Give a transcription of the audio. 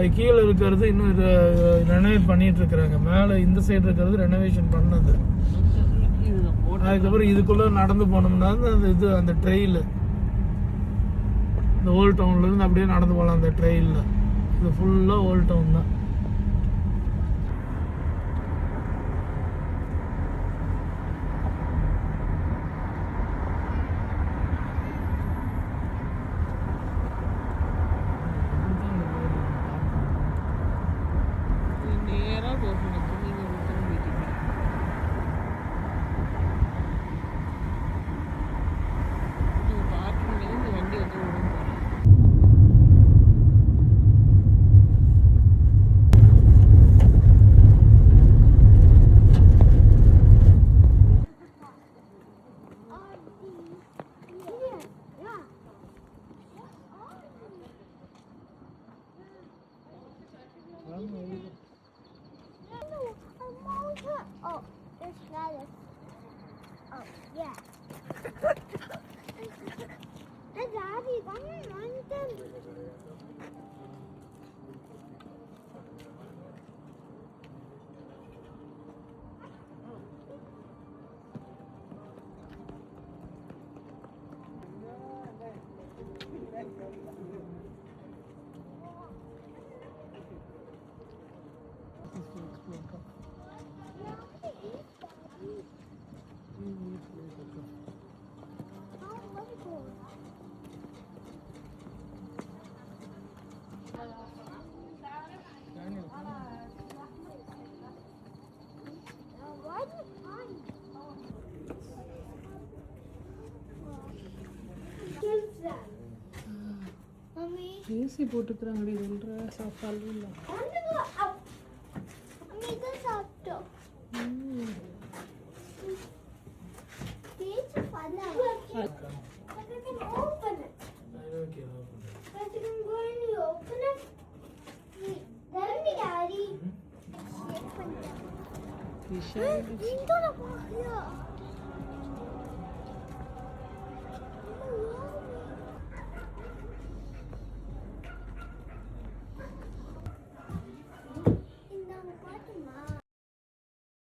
அது கீழே இருக்கிறது இன்னும் ரெனோவேட் பண்ணிட்டு இருக்கிறாங்க. மேலே இந்த சைடு இருக்கிறது ரெனோவேஷன் பண்ணது. அதுக்கப்புறம் இதுக்குள்ளே நடந்து போனோம்னா அந்த ட்ரெயில், இந்த ஓல்ட் டவுன்லேருந்து அப்படியே நடந்து போகலாம் அந்த ட்ரெயிலில். இது ஃபுல்லாக ஓல்ட் டவுன் தான். Oh, there's Gladys. Oh, yeah. The daddy, come on, AC போட்டுக்கிறாங்கடி. சொல்கிற சாப்பாடு இல்லை. சாப்பிட்டோம். Daddy.